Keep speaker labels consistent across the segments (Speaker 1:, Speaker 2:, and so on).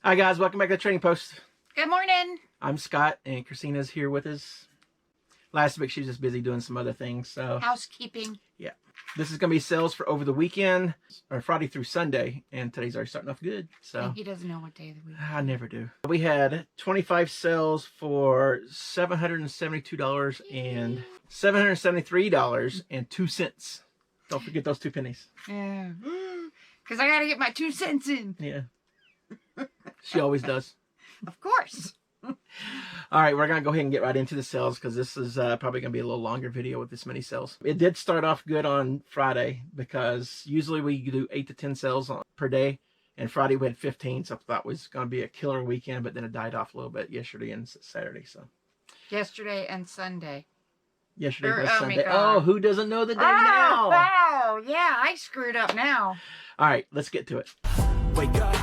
Speaker 1: Hi guys, welcome back to the Trading Post.
Speaker 2: Good morning.
Speaker 1: I'm Scott and Christina's here with us. Last week she was just busy doing some other things, so
Speaker 2: Housekeeping.
Speaker 1: yeah. This is going to be sales for over the weekend, or Friday through Sunday, and today's already starting off good. So
Speaker 2: He doesn't know what day of the week.
Speaker 1: I never do. We had 25 sales for $772 and $773.02. Don't forget those 2 pennies.
Speaker 2: Yeah. Because I got to get my 2 cents in.
Speaker 1: Yeah. She always does.
Speaker 2: Of course.
Speaker 1: All right, we're going to go ahead and get right into the sales because this is probably going to be a little longer video with this many sales. It did start off good on Friday because usually we do 8 to 10 sales per day, and Friday we had 15, so I thought it was going to be a killer weekend, but then it died off a little bit yesterday and Saturday. So
Speaker 2: yesterday and Sunday.
Speaker 1: Yesterday was Sunday. Oh, who doesn't know the day now?
Speaker 2: Oh, yeah, I screwed up now.
Speaker 1: All right, let's get to it.
Speaker 3: Wake up,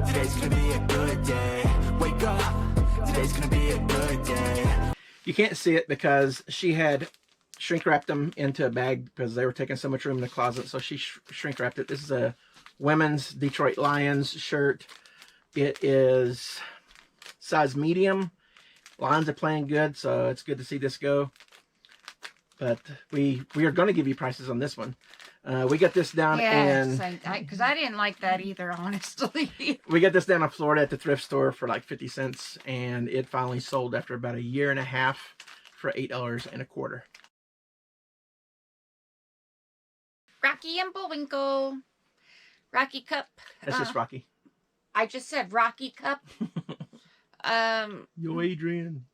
Speaker 3: today's gonna be a good day. Wake up, today's gonna be a good day.
Speaker 1: You can't see it because she had shrink wrapped them into a bag because they were taking so much room in the closet, so she shrink wrapped it. This is a women's Detroit Lions shirt. It is size medium. Lions are playing good, so it's good to see this go. But we are going to give you prices on this one. We got this down in...
Speaker 2: because I didn't like that either, honestly.
Speaker 1: We got this down in Florida at the thrift store for like 50 cents, and it finally sold after about a year and a half for $8.25.
Speaker 2: Rocky and Bullwinkle. Rocky Cup.
Speaker 1: That's just Rocky.
Speaker 2: I just said Rocky Cup.
Speaker 1: Yo, Adrian.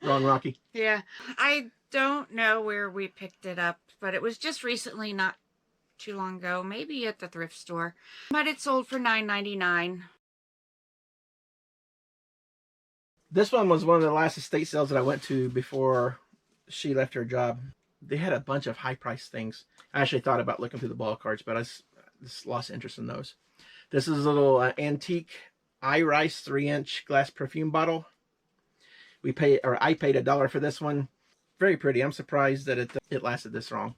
Speaker 1: Wrong Rocky.
Speaker 2: Yeah. I don't know where we picked it up, but it was just recently, not too long ago, maybe at the thrift store. But it sold for $9.99.
Speaker 1: This one was one of the last estate sales that I went to before she left her job. They had a bunch of high-priced things. I actually thought about looking through the ball cards, but I just lost interest in those. This is a little antique iRice 3-inch glass perfume bottle. I paid $1 for this one. Very pretty. I'm surprised that it lasted this long.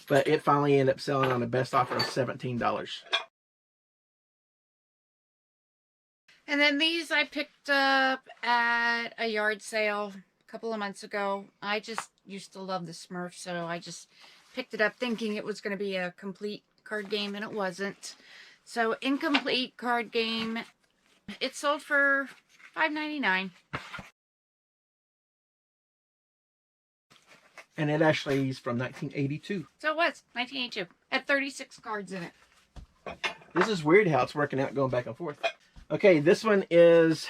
Speaker 1: But it finally ended up selling on the best offer of $17.
Speaker 2: And then these I picked up at a yard sale a couple of months ago. I just used to love the Smurfs, so I just picked it up thinking it was going to be a complete card game, and it wasn't. So incomplete card game. It sold for $5.99.
Speaker 1: And it actually is from 1982.
Speaker 2: So it was 1982. Had 36 cards in it.
Speaker 1: This is weird how it's working out going back and forth. Okay, this one is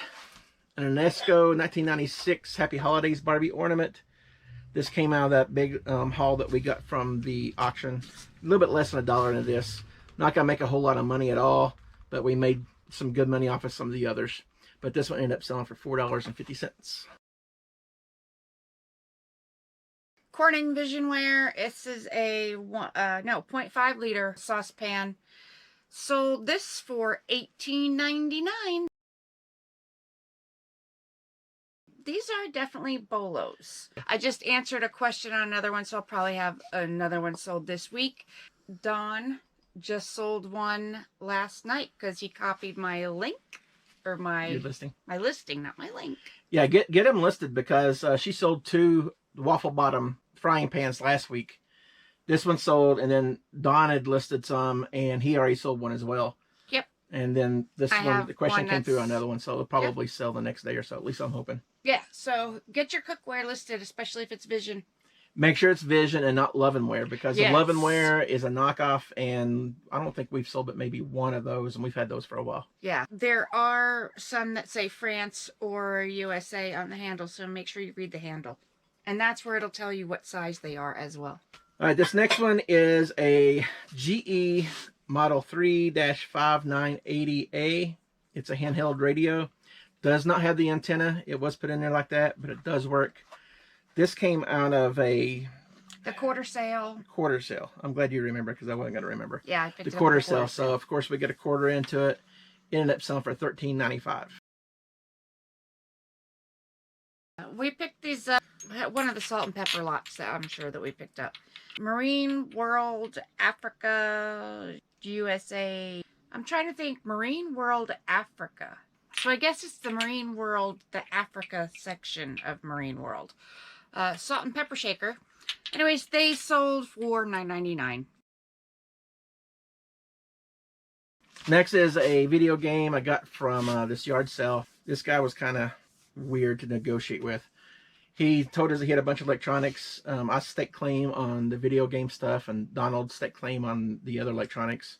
Speaker 1: an UNESCO 1996 Happy Holidays Barbie ornament. This came out of that big haul that we got from the auction. A little bit less than $1 into this. Not going to make a whole lot of money at all, but we made some good money off of some of the others. But this one ended up selling for $4.50.
Speaker 2: Corning Visionware. This is a 0.5 liter saucepan. Sold this for $18.99. These are definitely Bolos. I just answered a question on another one, so I'll probably have another one sold this week. Don just sold one last night because he copied my link, or my
Speaker 1: listing.
Speaker 2: My listing, not my link.
Speaker 1: Yeah, get them listed because she sold 2 waffle bottom frying pans last week. This one sold, and then Don had listed some, and he already sold one as well.
Speaker 2: Yep.
Speaker 1: And then this one, the question came through on another one, so it'll probably sell the next day or so. At least I'm hoping.
Speaker 2: Yeah, so get your cookware listed, especially if it's Vision.
Speaker 1: Make sure it's Vision and not Lovenware, because the Lovenware is a knockoff, and I don't think we've sold but maybe one of those, and we've had those for a while.
Speaker 2: Yeah, there are some that say France or USA on the handle, so make sure you read the handle. And that's where it'll tell you what size they are as well.
Speaker 1: All right, this next one is a GE Model 3-5980A. It's a handheld radio. Does not have the antenna. It was put in there like that, but it does work. This came out of the
Speaker 2: quarter sale.
Speaker 1: Quarter sale. I'm glad you remember because I wasn't going to remember.
Speaker 2: Yeah, I picked
Speaker 1: the quarter sale. So, of course, we get a quarter into it. It ended up selling for $13.95.
Speaker 2: We picked these up, one of the salt and pepper lots that I'm sure that we picked up. Marine World, Africa, USA, I'm trying to think. Marine World Africa. So I guess it's the Marine World, the Africa section of Marine World. Salt and pepper shaker. Anyways, they sold for $9.99.
Speaker 1: Next is a video game I got from this yard sale. This guy was kind of weird to negotiate with. He told us he had a bunch of electronics. I stake claim on the video game stuff, and Donald stake claim on the other electronics.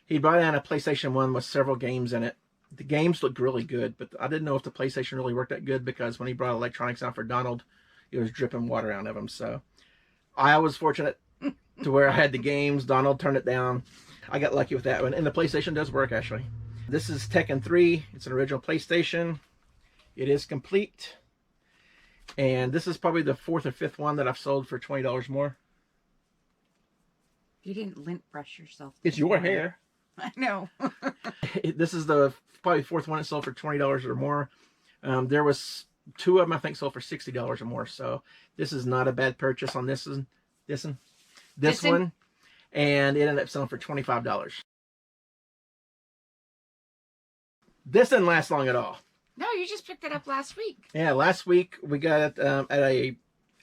Speaker 1: He brought in a PlayStation 1 with several games in it. The games looked really good, but I didn't know if the PlayStation really worked that good, because when he brought electronics out for Donald, it was dripping water out of him. So I was fortunate to where I had the games. Donald turned it down. I got lucky with that one. And the PlayStation does work, actually. This is Tekken 3. It's an original PlayStation. It is complete. And this is probably the 4th or 5th one that I've sold for $20 more.
Speaker 2: You didn't lint brush yourself.
Speaker 1: It's your hair.
Speaker 2: I know.
Speaker 1: This is the probably 4th one that sold for $20 or more. There was 2 of them, I think, sold for $60 or more. So this is not a bad purchase on this one. This one. And it ended up selling for $25. This didn't last long at all.
Speaker 2: No, you just picked it up last week.
Speaker 1: Yeah, last week we got it at a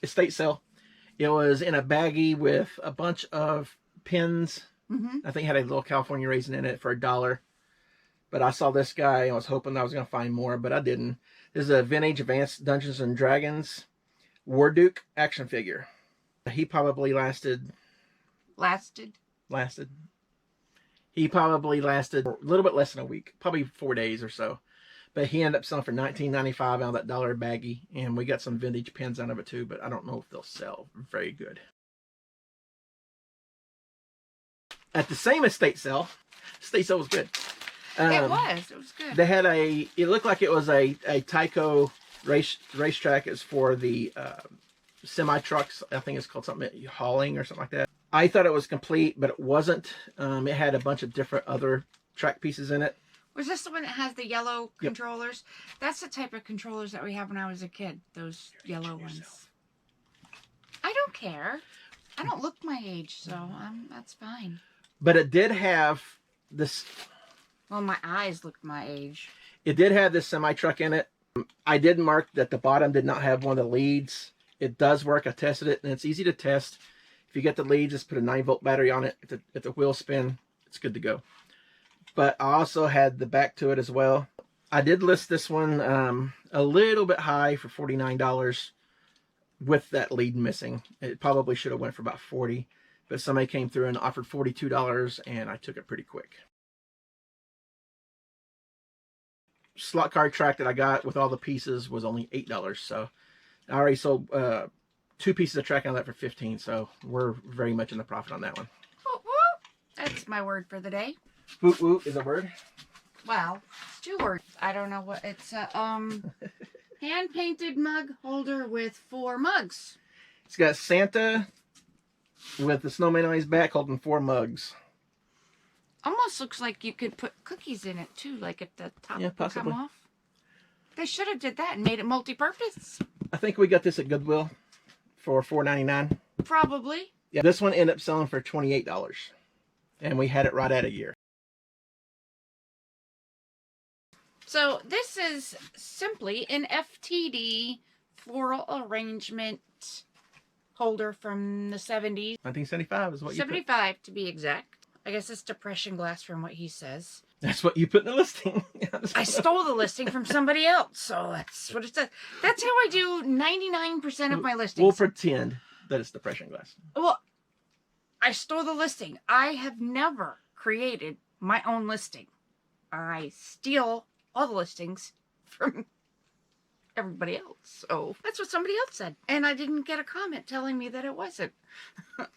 Speaker 1: estate sale. It was in a baggie with a bunch of pins. I think it had a little California raisin in it for $1. But I saw this guy and I was hoping I was going to find more, but I didn't. This is a vintage Advanced Dungeons and Dragons Warduke action figure. He probably lasted. He probably lasted a little bit less than a week, probably 4 days or so. But he ended up selling for $19.95 out of that $1 baggie, and we got some vintage pins out of it too, but I don't know if they'll sell very good. At the same estate sale was good.
Speaker 2: It was good.
Speaker 1: They had it looked like it was a Tyco racetrack. It's for the semi trucks. I think it's called something hauling or something like that. I thought it was complete, but it wasn't. It had a bunch of different other track pieces in it.
Speaker 2: Was this the one that has the yellow controllers? That's the type of controllers that we had when I was a kid. Those yellow ones. I don't care. I don't look my age, so that's fine.
Speaker 1: But it did have this.
Speaker 2: Well, my eyes look my age.
Speaker 1: It did have this semi truck in it. I did mark that the bottom did not have one of the leads. It does work. I tested it, and it's easy to test. If you get the lead, just put a 9-volt battery on it. If the wheels spin, it's good to go. But I also had the back to it as well. I did list this one a little bit high for $49 with that lead missing. It probably should have went for about $40, but somebody came through and offered $42, and I took it pretty quick. Slot card track that I got with all the pieces was only $8, so I already sold 2 pieces of track on that for $15, so we're very much in the profit on that one.
Speaker 2: Whoop, whoop. That's my word for the day.
Speaker 1: Woot woot is a word?
Speaker 2: Well, it's 2 words. I don't know what it's hand-painted mug holder with 4 mugs.
Speaker 1: It's got Santa with the snowman on his back holding 4 mugs.
Speaker 2: Almost looks like you could put cookies in it too, like if the top would come off. They should have did that and made it multi-purpose.
Speaker 1: I think we got this at Goodwill for $4.99.
Speaker 2: Probably.
Speaker 1: Yeah, this one ended up selling for $28, and we had it right at a year.
Speaker 2: So this is simply an FTD floral arrangement holder from the 70s.
Speaker 1: 1975 is what you put.
Speaker 2: 75 to be exact. I guess it's depression glass from what he says.
Speaker 1: That's what you put in the listing.
Speaker 2: I stole the listing from somebody else, so that's what it says. That's how I do 99% of my listings.
Speaker 1: We'll pretend that it's depression glass.
Speaker 2: Well, I stole the listing. I have never created my own listing. I steal all the listings from everybody else. So that's what somebody else said. And I didn't get a comment telling me that it wasn't.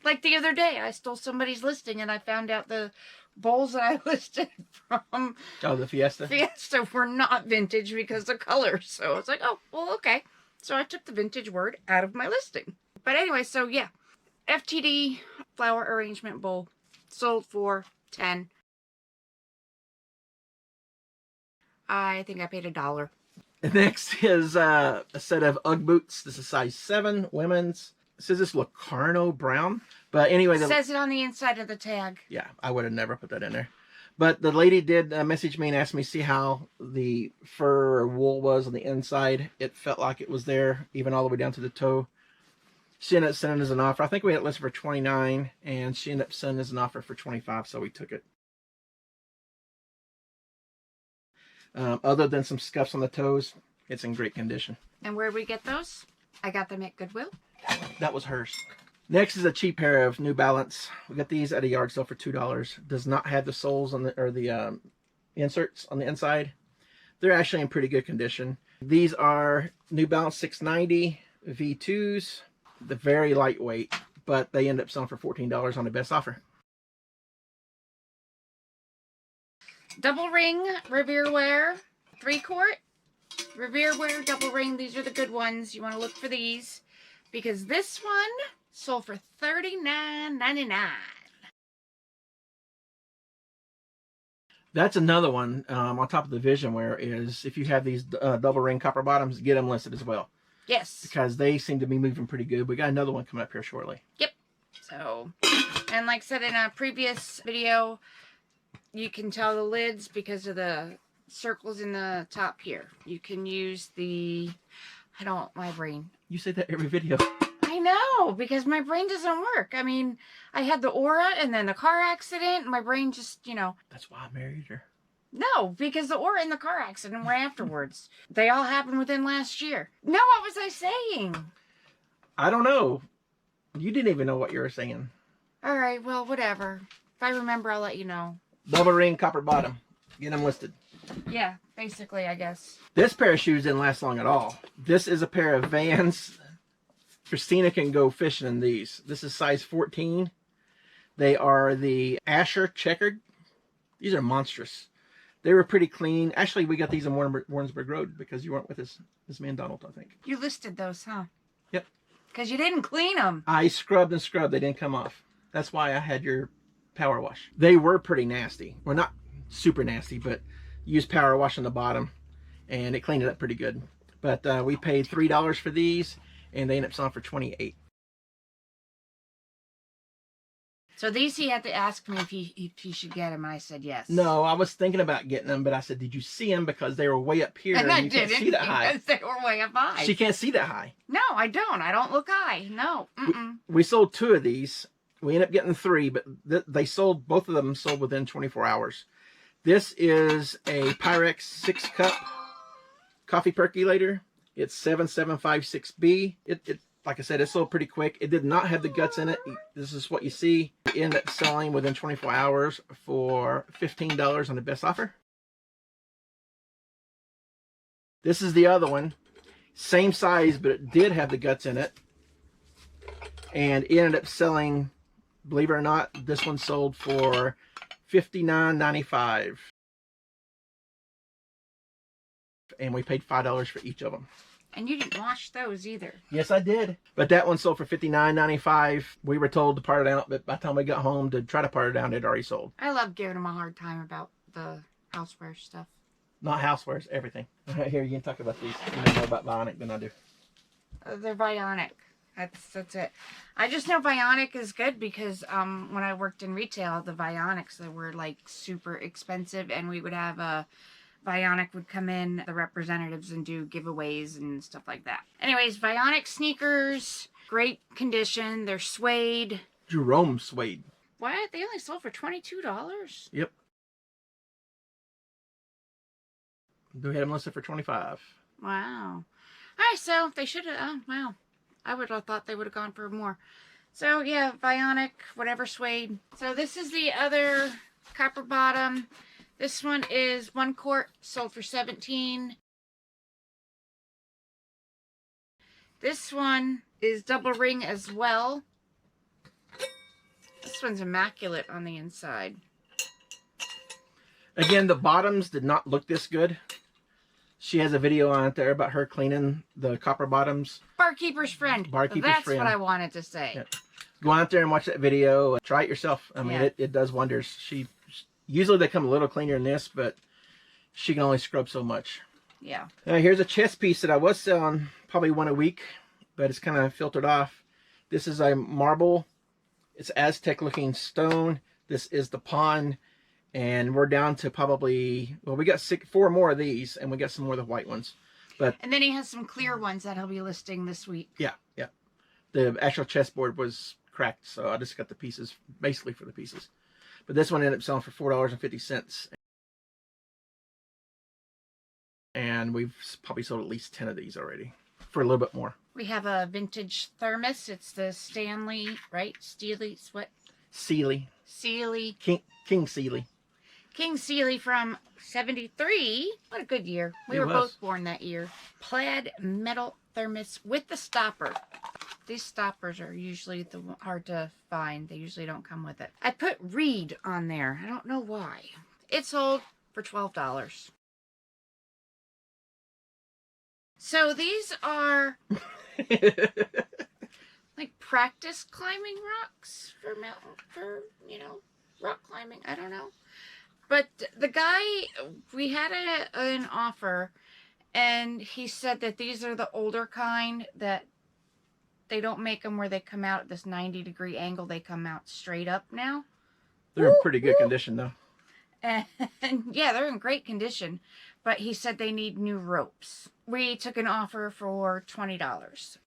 Speaker 2: Like the other day, I stole somebody's listing and I found out the bowls that I listed from
Speaker 1: the Fiesta
Speaker 2: were not vintage because of color. So I was like, oh, well, okay. So I took the vintage word out of my listing. But anyway, so yeah. FTD flower arrangement bowl sold for $10. I think I paid $1.
Speaker 1: Next is a set of Ugg boots. This is size 7, women's. It says it's Locarno brown. But anyway.
Speaker 2: It says it on the inside of the tag.
Speaker 1: Yeah, I would have never put that in there. But the lady did message me and ask me to see how the fur or wool was on the inside. It felt like it was there, even all the way down to the toe. She ended up sending us an offer. I think we had it listed for $29, and she ended up sending us an offer for $25, so we took it. Other than some scuffs on the toes, it's in great condition.
Speaker 2: And where did we get those? I got them at Goodwill.
Speaker 1: That was hers. Next is a cheap pair of New Balance. We got these at a yard sale for $2. Does not have the soles on the inserts on the inside. They're actually in pretty good condition. These are New Balance 690 V2s. They're very lightweight, but they end up selling for $14 on the best offer.
Speaker 2: Double ring Revere wear, 3-quart. Revere wear double ring. These are the good ones. You want to look for these because this one sold for $39.99.
Speaker 1: That's another one on top of the Vision Wear is if you have these double ring copper bottoms, get them listed as well.
Speaker 2: Yes.
Speaker 1: Because they seem to be moving pretty good. We got another one coming up here shortly.
Speaker 2: Yep. So, and like I said in a previous video, you can tell the lids because of the circles in the top here. You can use the, my brain.
Speaker 1: You say that every video.
Speaker 2: I know, because my brain doesn't work. I mean, I had the aura and then the car accident. And my brain just,
Speaker 1: That's why I married her.
Speaker 2: No, because the aura and the car accident were afterwards. They all happened within last year. No, what was I saying?
Speaker 1: I don't know. You didn't even know what you were saying.
Speaker 2: All right, well, whatever. If I remember, I'll let you know.
Speaker 1: Double ring copper bottom. Get them listed.
Speaker 2: Yeah, basically, I guess.
Speaker 1: This pair of shoes didn't last long at all. This is a pair of Vans. Christina can go fishing in these. This is size 14. They are the Asher checkered. These are monstrous. They were pretty clean. Actually, we got these in Warrensburg Road because you weren't with us. This man Donald, I think.
Speaker 2: You listed those, huh?
Speaker 1: Yep.
Speaker 2: Because you didn't clean them.
Speaker 1: I scrubbed and scrubbed. They didn't come off. That's why I had your power wash. They were pretty nasty. Well, not super nasty, but used power wash on the bottom, and it cleaned it up pretty good. But we paid $3 for these, and they ended up selling for $28.
Speaker 2: So these he had to ask me if he should get them, and I said yes.
Speaker 1: No, I was thinking about getting them, but I said, did you see them? Because they were way up here,
Speaker 2: and I
Speaker 1: you
Speaker 2: didn't,
Speaker 1: can't see that high.
Speaker 2: Because they were way up high.
Speaker 1: She can't see that high.
Speaker 2: No, I don't. I don't look high. No.
Speaker 1: We sold 2 of these. We ended up getting 3, but both of them sold within 24 hours. This is a Pyrex 6-cup coffee percolator. It's 7756B. It like I said, it sold pretty quick. It did not have the guts in it. This is what you see. It ended up selling within 24 hours for $15 on the best offer. This is the other one. Same size, but it did have the guts in it. And it ended up selling, believe it or not, this one sold for $59.95. And we paid $5 for each of them.
Speaker 2: And you didn't wash those either.
Speaker 1: Yes, I did. But that one sold for $59.95. We were told to part it out, but by the time we got home to try to part it down, it already sold.
Speaker 2: I love giving them a hard time about the houseware stuff.
Speaker 1: Not housewares, everything. Here, you can talk about these. You know more about Bionic than I do.
Speaker 2: They're Bionic. That's it. I just know Bionic is good because when I worked in retail, the Bionics, they were like super expensive, and we would have a Bionic would come in, the representatives, and do giveaways and stuff like that. Anyways, Bionic sneakers, great condition. They're suede.
Speaker 1: Jerome suede.
Speaker 2: What? They only sold for $22?
Speaker 1: Yep. We had them listed for $25.
Speaker 2: Wow. All right, so they should have, oh, wow. I would have thought they would have gone for more. So, yeah, Bionic, whatever suede. So, this is the other copper bottom. This one is 1 quart, sold for $17. This one is double ring as well. This one's immaculate on the inside.
Speaker 1: Again, the bottoms did not look this good. She has a video on it there about her cleaning the copper bottoms.
Speaker 2: Barkeeper's friend.
Speaker 1: Barkeeper's friend.
Speaker 2: That's what I wanted to say.
Speaker 1: Yeah. Go out there and watch that video. Try it yourself. I mean,
Speaker 2: Yeah.
Speaker 1: it does wonders. Usually they come a little cleaner than this, but she can only scrub so much.
Speaker 2: Yeah.
Speaker 1: Here's a chest piece that I was selling probably one a week, but it's kind of filtered off. This is a marble. It's Aztec looking stone. This is the pawn And we're down to probably, well, we got 4 more of these, and we got some more of the white ones. But
Speaker 2: And then he has some clear ones that he'll be listing this week.
Speaker 1: yeah. The actual chessboard was cracked, so I just got the pieces, basically for the pieces. But this one ended up selling for $4.50. And we've probably sold at least 10 of these already for a little bit more.
Speaker 2: We have a vintage thermos. It's the Stanley, right? Steely's what?
Speaker 1: Sealy.
Speaker 2: Sealy.
Speaker 1: King Sealy.
Speaker 2: King Sealy from 73. What a good year. We were both born that year. Plaid metal thermos with the stopper. These stoppers are usually hard to find. They usually don't come with it. I put Reed on there. I don't know why. It sold for $12. So these are like practice climbing rocks for rock climbing. I don't know. But the guy, we had an offer, and he said that these are the older kind, that they don't make them where they come out at this 90-degree angle. They come out straight up now.
Speaker 1: They're in pretty good condition, though.
Speaker 2: And yeah, they're in great condition. But he said they need new ropes. We took an offer for $20.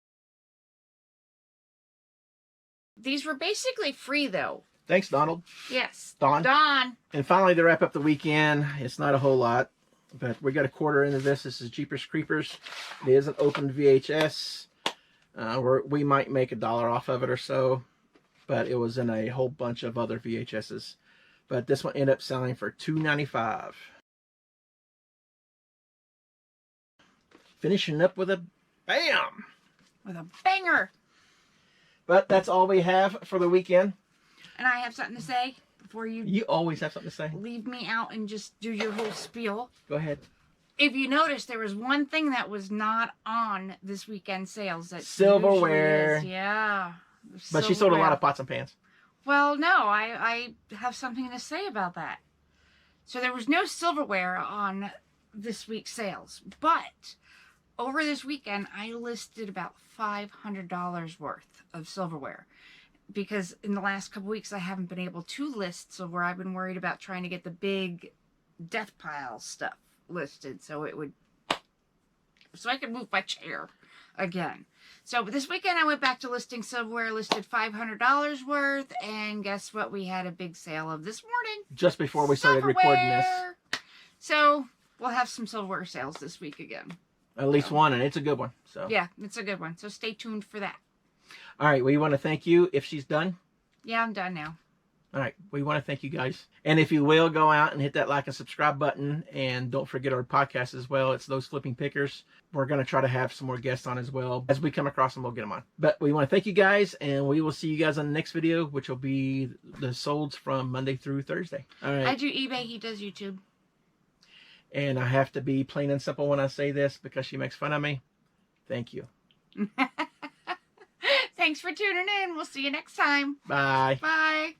Speaker 2: These were basically free, though.
Speaker 1: Thanks, Donald.
Speaker 2: Yes.
Speaker 1: Don. And finally, to wrap up the weekend, it's not a whole lot, but we got a quarter into this. This is Jeepers Creepers. It is an open VHS. We might make $1 off of it or so, but it was in a whole bunch of other VHSs. But this one ended up selling for $2.95. Finishing up with a bam!
Speaker 2: With a banger.
Speaker 1: But that's all we have for the weekend.
Speaker 2: And I have something to say before you...
Speaker 1: You always have something to say.
Speaker 2: Leave me out and just do your whole spiel.
Speaker 1: Go ahead.
Speaker 2: If you notice, there was one thing that was not on this weekend sales. That
Speaker 1: silverware.
Speaker 2: Yeah.
Speaker 1: But she sold a lot of pots and pans.
Speaker 2: Well, no, I have something to say about that. So there was no silverware on this week's sales. But over this weekend, I listed about $500 worth of silverware. Because in the last couple weeks, I haven't been able to list silverware. I've been worried about trying to get the big death pile stuff listed so I could move my chair again. So this weekend I went back to listing silverware, listed $500 worth, and guess what? We had a big sale of this morning.
Speaker 1: Just before we started recording this.
Speaker 2: So we'll have some silverware sales this week again.
Speaker 1: At least one, and it's a good one. So
Speaker 2: yeah, it's a good one. So stay tuned for that.
Speaker 1: All right, we want to thank you. If she's done.
Speaker 2: Yeah, I'm done now.
Speaker 1: All right, we want to thank you guys. And if you will, go out and hit that like and subscribe button. And don't forget our podcast as well. It's Those Flipping Pickers. We're going to try to have some more guests on as well. As we come across them, we'll get them on. But we want to thank you guys, and we will see you guys on the next video, which will be the solds from Monday through Thursday. All right.
Speaker 2: I do eBay. He does YouTube.
Speaker 1: And I have to be plain and simple when I say this because she makes fun of me. Thank you.
Speaker 2: Thanks for tuning in. We'll see you next time.
Speaker 1: Bye.
Speaker 2: Bye.